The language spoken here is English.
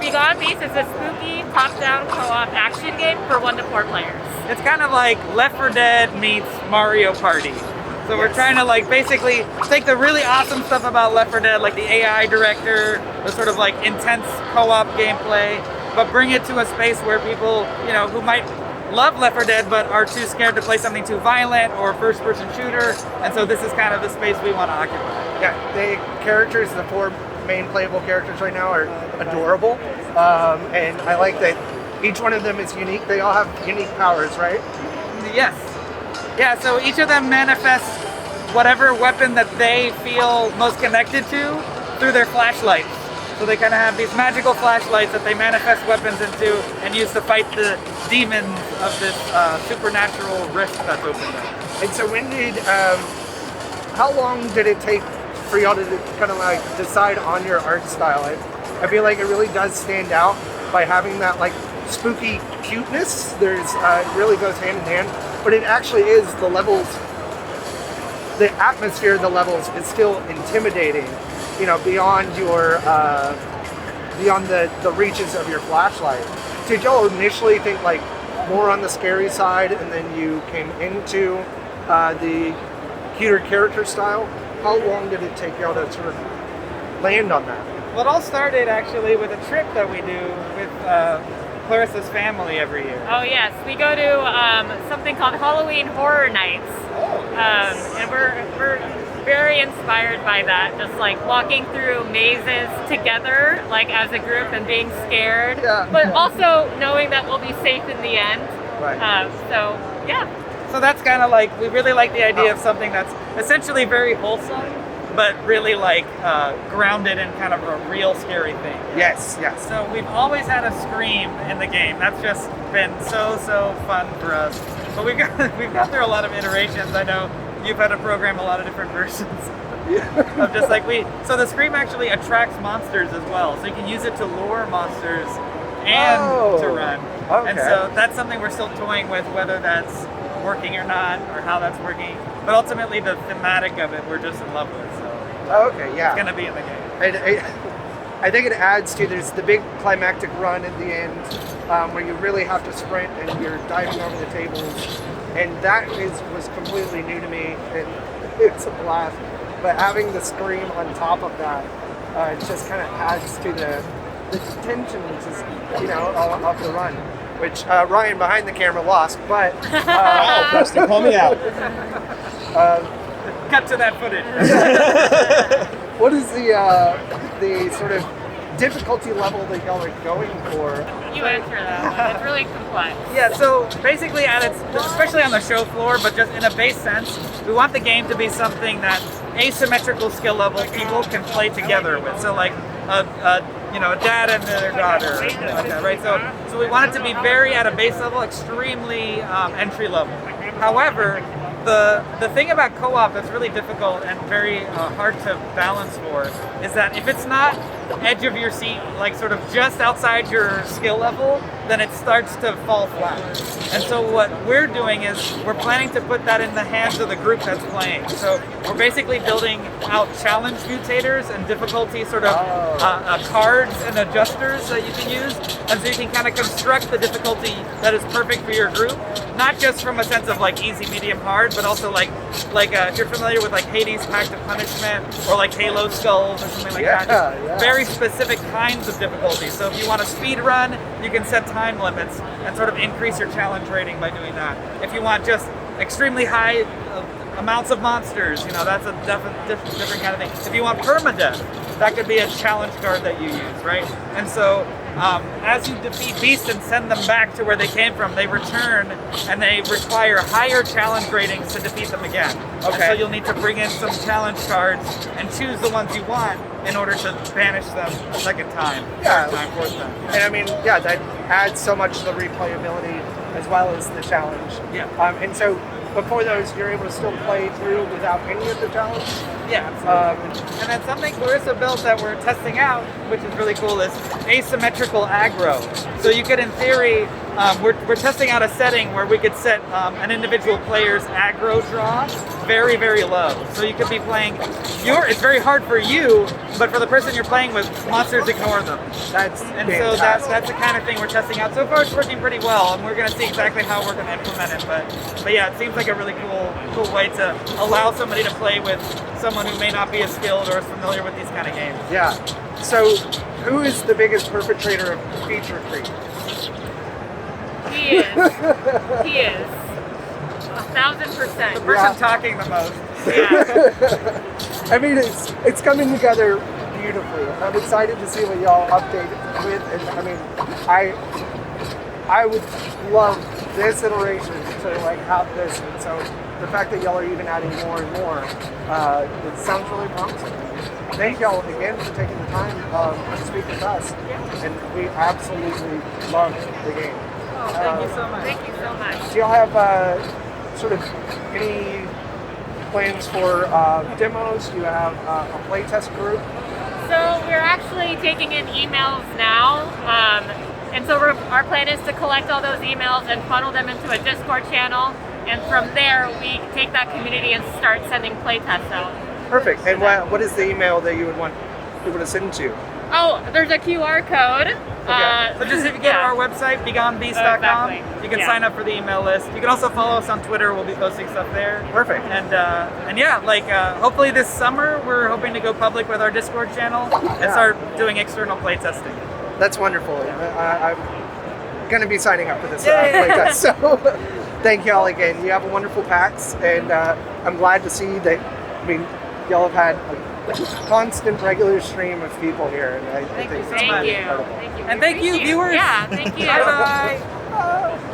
Begone Beast is a spooky top-down co-op action game for 1 to 4 players. It's kind of like Left 4 Dead meets Mario Party. So we're trying to like basically take the really awesome stuff about Left 4 Dead, like the AI director, the sort of like intense co-op gameplay, but bring it to a space where people, you know, who might love Left 4 Dead but are too scared to play something too violent or first-person shooter. And so this is kind of the space we want to occupy. Yeah, the characters, the 4 main playable characters right now are adorable. And I like that each one of them is unique. They all have unique powers, right? Yes. Yeah, so each of them manifests whatever weapon that they feel most connected to through their flashlights. So they kind of have these magical flashlights that they manifest weapons into and use to fight the demons of this supernatural rift that's opened up. And so how long did it take for y'all to kind of like decide on your art style? I feel like it really does stand out by having that like spooky cuteness. It really goes hand in hand, but it actually is the levels, the atmosphere of the levels is still intimidating, you know, beyond your beyond the reaches of your flashlight. Did y'all initially think like more on the scary side, and then you came into the cuter character style? How long did it take y'all to sort of land on that? Well, it all started actually with a trip that we do with Clarissa's family every year. Oh yes, we go to something called Halloween Horror Nights. And we're very inspired by that, just like walking through mazes together, like as a group and being scared, but also knowing that we'll be safe in the end. Right. So that's kind of like, we really like the idea of something that's essentially very wholesome, but really like grounded in kind of a real scary thing. Yes. So we've always had a scream in the game. That's just been so fun for us. But we've gone through a lot of iterations. I know you've had to program a lot of different versions of just like so the scream actually attracts monsters as well. So you can use it to lure monsters and to run. Okay. And so that's something we're still toying with, whether that's working or not, or how that's working. But ultimately the thematic of it we're just in love with. So it's gonna be in the game. I think it adds to, there's the big climactic run at the end where you really have to sprint and you're diving over the tables, and that was completely new to me, and it's a blast. But having the scream on top of that just kind of adds to the tension, which is, you know, of the run, which Ryan behind the camera lost, but Preston, call me out. Cut to that footage. What is the sort of difficulty level that y'all are going for? You answer that one. It's really complex. Yeah, so basically especially on the show floor, but just in a base sense, we want the game to be something that asymmetrical skill level people can play together with. So like a dad and their daughter, or something like that, right? So we want it to be very at a base level, extremely entry level. However, the thing about co-op that's really difficult and very hard to balance for is that if it's not edge of your seat, like sort of just outside your skill level, then it starts to fall flat. And so what we're doing is we're planning to put that in the hands of the group that's playing. So we're basically building out challenge mutators and difficulty sort of cards and adjusters that you can use. And so you can kind of construct the difficulty that is perfect for your group, not just from a sense of like easy, medium, hard, but also like if you're familiar with like Hades' Pact of Punishment or like Halo Skulls or something like that. Very specific kinds of difficulty. So if you want to speed run, you can set time limits and sort of increase your challenge rating by doing that. If you want just extremely high amounts of monsters, you know, that's a different kind of thing. If you want permadeath, that could be a challenge card that you use, right? And so as you defeat beasts and send them back to where they came from, they return and they require higher challenge ratings to defeat them again. Okay. And so you'll need to bring in some challenge cards and choose the ones you want in order to banish them a second time. Force them. And I mean, that adds so much to the replayability as well as the challenge. And so before those, you're able to still play through without any of the challenge? Yeah, absolutely. And then something Clarissa built that we're testing out, which is really cool, is asymmetrical aggro. So you could, in theory, we're testing out a setting where we could set an individual player's aggro draw very, very low. So you could be playing, it's very hard for you, but for the person you're playing with, monsters ignore them. That's And so that's the kind of thing we're testing out. So far it's working pretty well, and we're going to see exactly how we're going to implement it. But yeah, it seems like a really cool way to allow somebody to play with someone who may not be as skilled or as familiar with these kind of games. Yeah. So who is the biggest perpetrator of feature creep? He is. He is. 1,000%. The person talking the most. Yeah. I mean, it's coming together beautifully. I'm excited to see what y'all update with, and I mean, I would love this iteration to like have this, and so the fact that y'all are even adding more and more, it sounds really promising. Thank y'all again for taking the time to speak with us, and we absolutely love the game. Oh, thank you so much. Thank you so much. Do y'all have sort of any plans for demos? Do you have a playtest group? So we're actually taking in emails now, and so our plan is to collect all those emails and funnel them into a Discord channel, and from there we take that community and start sending playtests out. Perfect. And what is the email that you would want people to send to? Oh, there's a QR code. So just if you go to our website, begonebeast.com, Exactly. you can sign up for the email list. You can also follow us on Twitter. We'll be posting stuff there. Perfect. And yeah, like hopefully this summer we're hoping to go public with our Discord channel and start doing external playtesting. That's wonderful. I'm going to be signing up for this playtest. So thank y'all again. You have a wonderful PAX, and I'm glad to see that. I mean, y'all have had a constant, regular stream of people here, and I think you so it's much. Thank you. incredible. Thank you. And thank you, Appreciate it. viewers. Yeah, thank you. Bye bye.